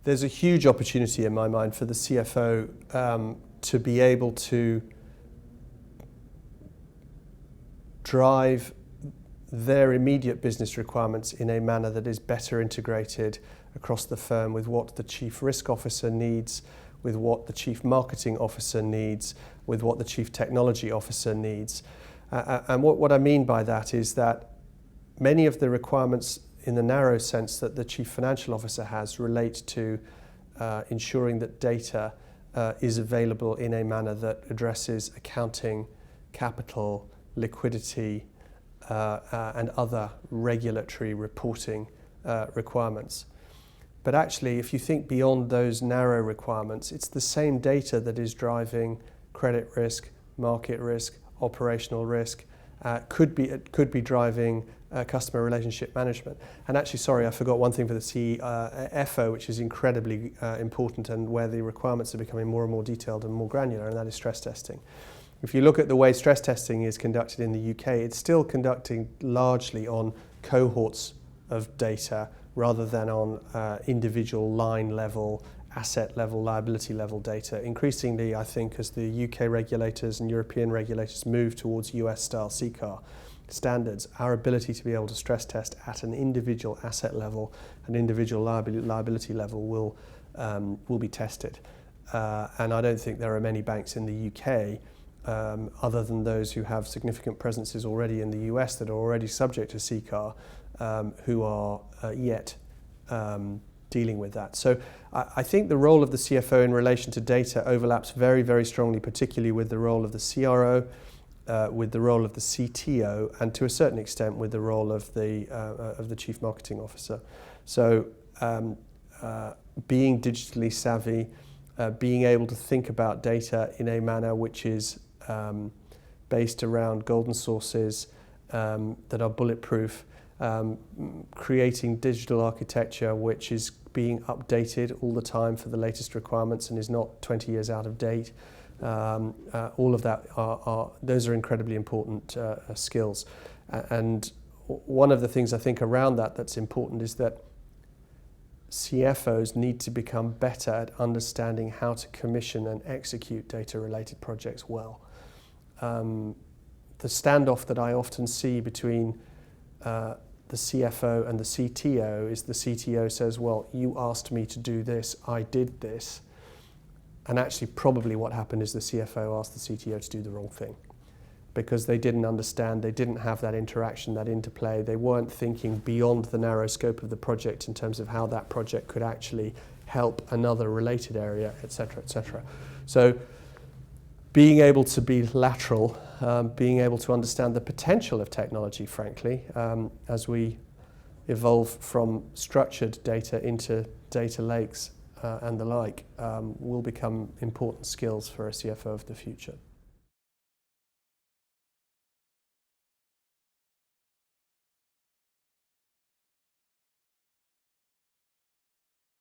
There's a huge opportunity in my mind for the CFO to be able to drive their immediate business requirements in a manner that is better integrated across the firm with what the chief risk officer needs, with what the chief marketing officer needs, with what the chief technology officer needs. And what I mean by that is that many of the requirements in the narrow sense that the chief financial officer has relate to ensuring that data is available in a manner that addresses accounting, capital, liquidity, and other regulatory reporting requirements. But actually, if you think beyond those narrow requirements, it's the same data that is driving credit risk, market risk, operational risk, could be driving customer relationship management. And actually, sorry, I forgot one thing for the CFO, which is incredibly important and where the requirements are becoming more and more detailed and more granular, and that is stress testing. If you look at the way stress testing is conducted in the UK, it's still conducting largely on cohorts of data rather than on individual line level, asset level, liability level data. Increasingly, I think, as the UK regulators and European regulators move towards US style CCAR standards, our ability to be able to stress test at an individual asset level and individual liability level will be tested. And I don't think there are many banks in the UK other than those who have significant presences already in the US that are already subject to CCAR, who are yet dealing with that. So I think the role of the CFO in relation to data overlaps very, very strongly, particularly with the role of the CRO, with the role of the CTO, and to a certain extent with the role of the Chief Marketing Officer. So being digitally savvy, being able to think about data in a manner which is based around golden sources that are bulletproof, creating digital architecture which is being updated all the time for the latest requirements and is not 20 years out of date. All of that those are incredibly important skills. And one of the things I think around that's important is that CFOs need to become better at understanding how to commission and execute data-related projects well. The standoff that I often see between the CFO and the CTO is the CTO says, well, you asked me to do this, I did this. And actually probably what happened is the CFO asked the CTO to do the wrong thing because they didn't understand, they didn't have that interaction, that interplay, they weren't thinking beyond the narrow scope of the project in terms of how that project could actually help another related area, et cetera, et cetera. So being able to be lateral, being able to understand the potential of technology, frankly, as we evolve from structured data into data lakes and the like, will become important skills for a CFO of the future.